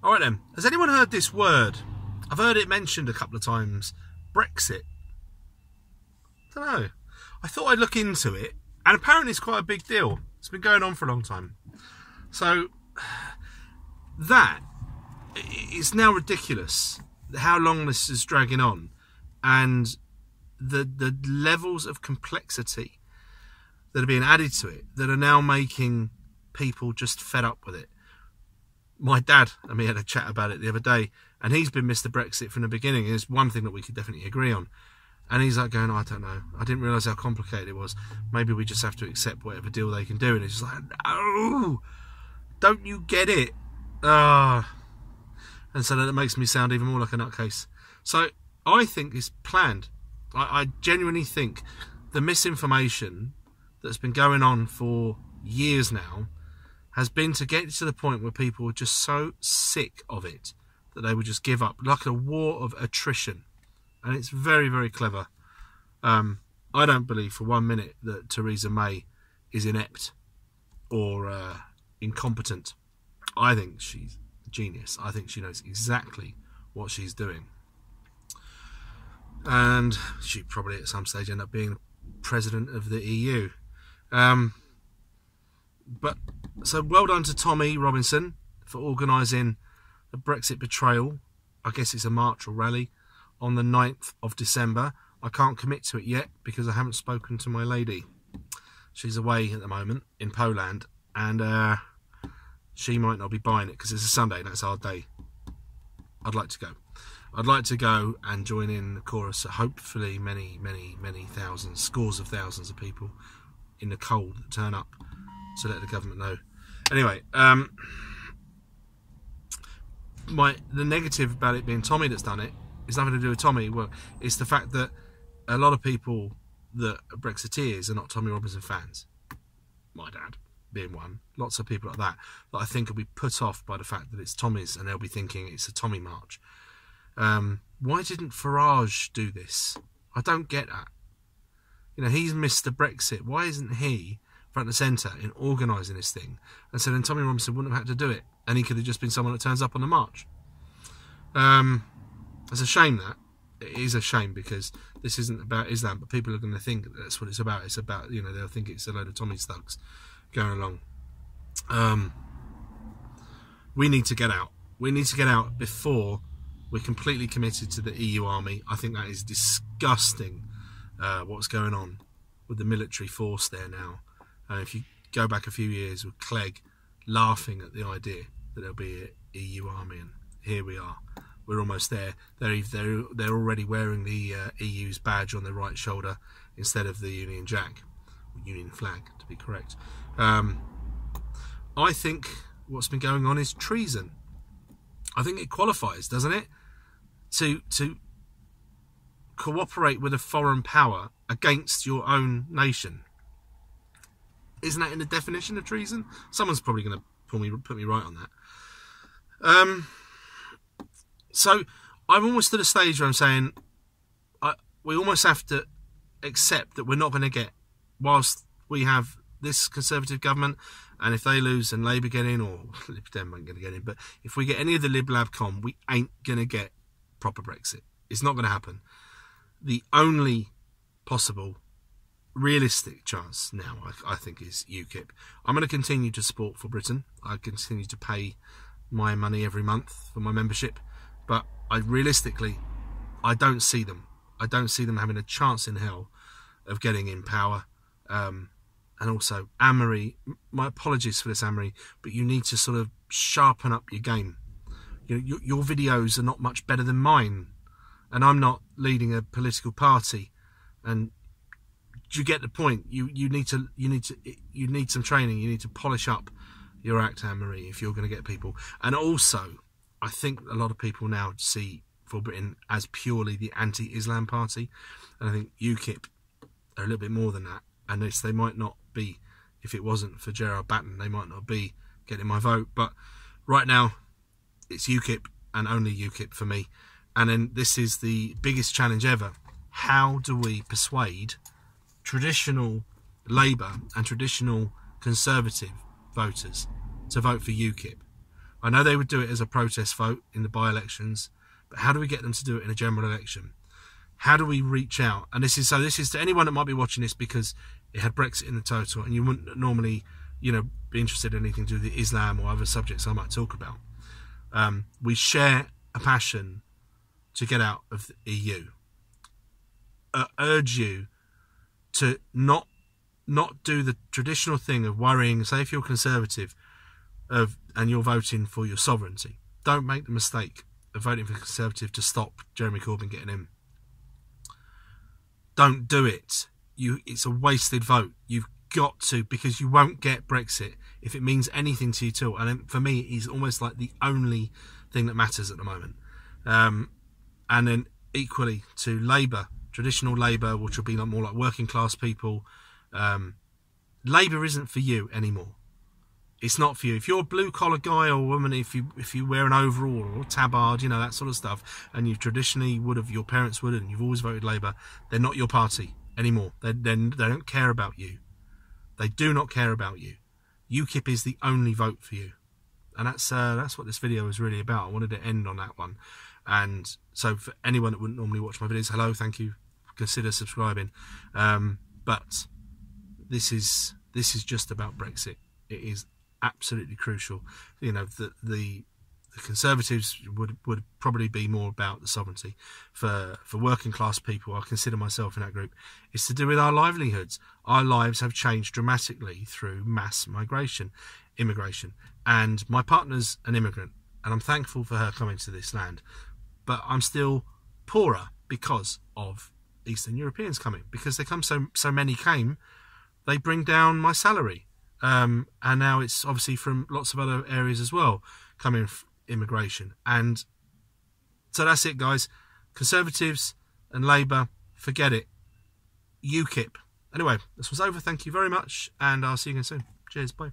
All right then, has anyone heard this word? I've heard it mentioned a couple of times. Brexit. I don't know. I thought I'd look into it, and apparently it's quite a big deal. It's been going on for a long time. So, that is now ridiculous, how long this is dragging on, and the levels of complexity that are being added to it that are now making people just fed up with it. My dad and me had a chat about it the other day, and he's been Mr. Brexit from the beginning. There's one thing that we could definitely agree on. And he's like going, I don't know. I didn't realise how complicated it was. Maybe we just have to accept whatever deal they can do. And it's just like, no, don't you get it? And so that makes me sound even more like a nutcase. So I think it's planned. I genuinely think the misinformation that's been going on for years now has been to get to the point where people were just so sick of it that they would just give up, like a war of attrition. And it's very, very clever. I don't believe for 1 minute that Theresa May is inept or incompetent. I think she's a genius. I think she knows exactly what she's doing. And she probably at some stage end up being president of the EU. But so well done to Tommy Robinson for organising the Brexit betrayal. I guess it's a march or rally on the 9th of December. I can't commit to it yet because I haven't spoken to my lady. She's away at the moment in Poland, and she might not be buying it because it's a Sunday and that's our day. I'd like to go. I'd like to go and join in the chorus. Hopefully many, many, many thousands, scores of thousands of people in the cold that turn up to let the government know. Anyway, the negative about it being Tommy that's done it, it's nothing to do with Tommy. Well, it's the fact that a lot of people that are Brexiteers are not Tommy Robinson fans. My dad being one. Lots of people like that I think will be put off by the fact that it's Tommy's, and they'll be thinking it's a Tommy march. Why didn't Farage do this? I don't get that. You know, he's Mr. Brexit. Why isn't he front and centre in organising this thing? And so then Tommy Robinson wouldn't have had to do it, and he could have just been someone that turns up on the march. It's a shame that. It is a shame because this isn't about Islam, but people are going to think that's what it's about. It's about, you know, they'll think it's a load of Tommy's thugs going along. We need to get out. We need to get out before we're completely committed to the EU army. I think that is disgusting, what's going on with the military force there now. And if you go back a few years with Clegg laughing at the idea that there'll be an EU army, and here we are. We're almost there. They're already wearing the EU's badge on their right shoulder instead of the Union Jack, or Union flag to be correct. I think what's been going on is treason. I think it qualifies, doesn't it, to cooperate with a foreign power against your own nation. Isn't that in the definition of treason? Someone's probably going to put me right on that. So I'm almost to the stage where I'm saying we almost have to accept that we're not going to get, whilst we have this Conservative government, and if they lose and Labour get in, or Lib Dem ain't going to get in, but if we get any of the Lib Lab Com, we ain't going to get proper Brexit. It's not going to happen. The only possible realistic chance now, I think, is UKIP. I'm going to continue to support for Britain. I continue to pay my money every month for my membership, but realistically, I don't see them. I don't see them having a chance in hell of getting in power. And also, Anne-Marie, my apologies for this, Anne-Marie, but you need to sort of sharpen up your game. Your videos are not much better than mine, and I'm not leading a political party. And do you get the point? You need some training. You need to polish up your act, Anne-Marie, if you're going to get people. And also, I think a lot of people now see for Britain as purely the anti-Islam party, and I think UKIP are a little bit more than that. And they might not be, if it wasn't for Gerard Batten, they might not be getting my vote. But right now, it's UKIP and only UKIP for me. And then this is the biggest challenge ever. How do we persuade traditional Labour and traditional Conservative voters to vote for UKIP? I know they would do it as a protest vote in the by-elections, but how do we get them to do it in a general election? How do we reach out? And this is to anyone that might be watching this because it had Brexit in the total, and you wouldn't normally, be interested in anything to do with Islam or other subjects I might talk about. We share a passion to get out of the EU. Urge you to not do the traditional thing of worrying. Say if you're Conservative, and you're voting for your sovereignty, don't make the mistake of voting for the Conservative to stop Jeremy Corbyn getting in. Don't do it. It's a wasted vote. You've got to, because you won't get Brexit if it means anything to you at all. And for me, it's almost like the only thing that matters at the moment. And then equally to Labour, traditional Labour, which will be more like working class people. Labour isn't for you anymore. It's not for you. If you're a blue collar guy or woman, if you wear an overall or a tabard, that sort of stuff, and you traditionally your parents would, and you've always voted Labour, they're not your party anymore. They don't care about you. They do not care about you. UKIP is the only vote for you, and that's what this video is really about. I wanted to end on that one, and so for anyone that wouldn't normally watch my videos, hello, thank you, consider subscribing. But this is just about Brexit. It is absolutely crucial. That the Conservatives would probably be more about the sovereignty. For working class people, I consider myself in that group, it's to do with our livelihoods. Our lives have changed dramatically through mass immigration, and my partner's an immigrant, and I'm thankful for her coming to this land, but I'm still poorer because of Eastern Europeans coming, because they come so many came, they bring down my salary. And now it's obviously from lots of other areas as well, coming immigration. And so that's it, guys. Conservatives and Labour, forget it. UKIP. Anyway, this was over. Thank you very much, and I'll see you again soon. Cheers, bye.